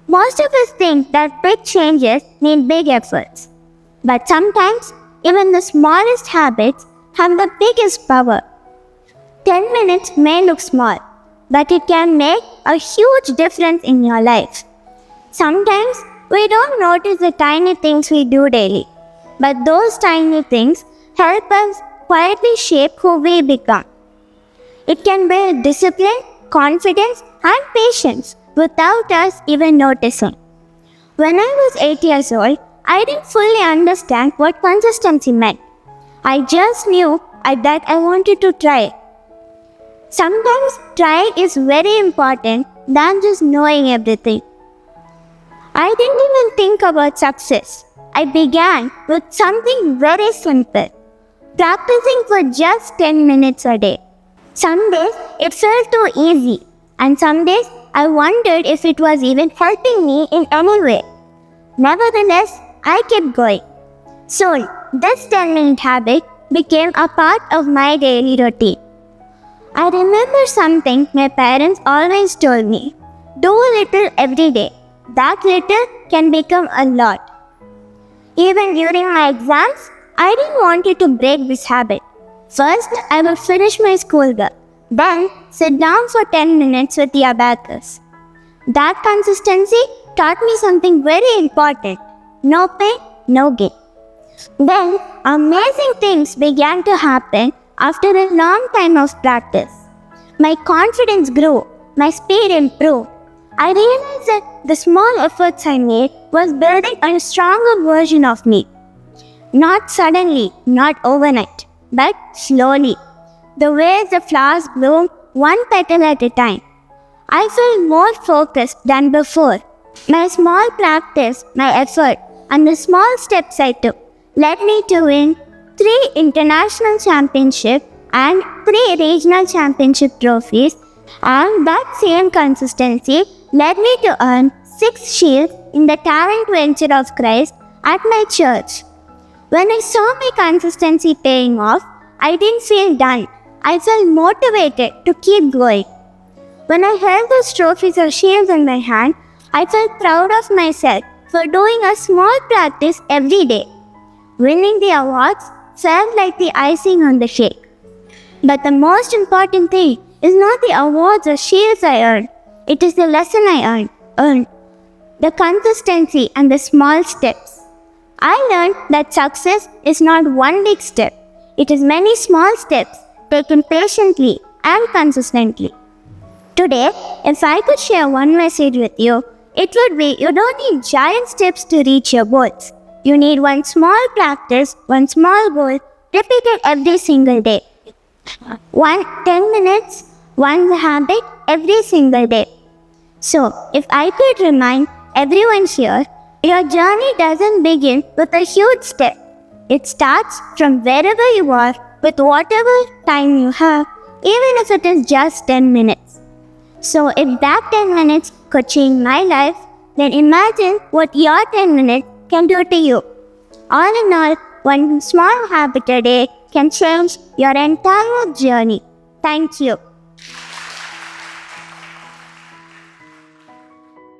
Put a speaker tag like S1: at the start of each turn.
S1: Most of us think that big changes need big efforts. But sometimes, even the smallest habits have the biggest power. 10 minutes may look small, but it can make a huge difference in your life. Sometimes, we don't notice the tiny things we do daily, but those tiny things help us quietly shape who we become. It can build discipline, confidence, and patience without us even noticing. When I was 8 years old, I didn't fully understand what consistency meant. I just knew that I wanted to try. Sometimes trying is very important than just knowing everything. I didn't even think about success. I began with something very simple, practicing for just 10 minutes a day. Some days it felt too easy, and some days I wondered if it was even helping me in any way. Nevertheless, I kept going. Soon, this 10-minute habit became a part of my daily routine. I remember something my parents always told me: do little every day. That little can become a lot. Even during my exams, I didn't want to break this habit. First, I would finish my schoolwork, then sit down for 10 minutes with the abacus. That consistency taught me something very important: no pain, no gain. Then, amazing things began to happen after a long time of practice. My confidence grew, my speed improved. I realized that the small efforts I made was building a stronger version of me. Not suddenly, not overnight, but slowly. The way the flowers bloom one petal at a time. I felt more focused than before. My small practice, my effort, and the small steps I took led me to win 3 international championships and 3 regional championship trophies, and that same consistency led me to earn 6 shields in the talent venture of Christ at my church. When I saw my consistency paying off, I didn't feel done. I felt motivated to keep going. When I held those trophies or shields in my hand, I felt proud of myself for doing a small practice every day. Winning the awards felt like the icing on the cake. But the most important thing is not the awards or shields I earned. It is the lesson I earned. The consistency and the small steps. I learned that success is not one big step. It is many small steps taken patiently and consistently. Today, if I could share one message with you, it would be: you don't need giant steps to reach your goals. You need one small practice, one small goal, repeated every single day. 10 minutes, one habit every single day. So, if I could remind everyone here, your journey doesn't begin with a huge step. It starts from wherever you are with whatever time you have, even if it is just 10 minutes. So, if that 10 minutes could change my life, then imagine what your 10 minutes can do to you. All in all, one small habit a day can change your entire journey. Thank you.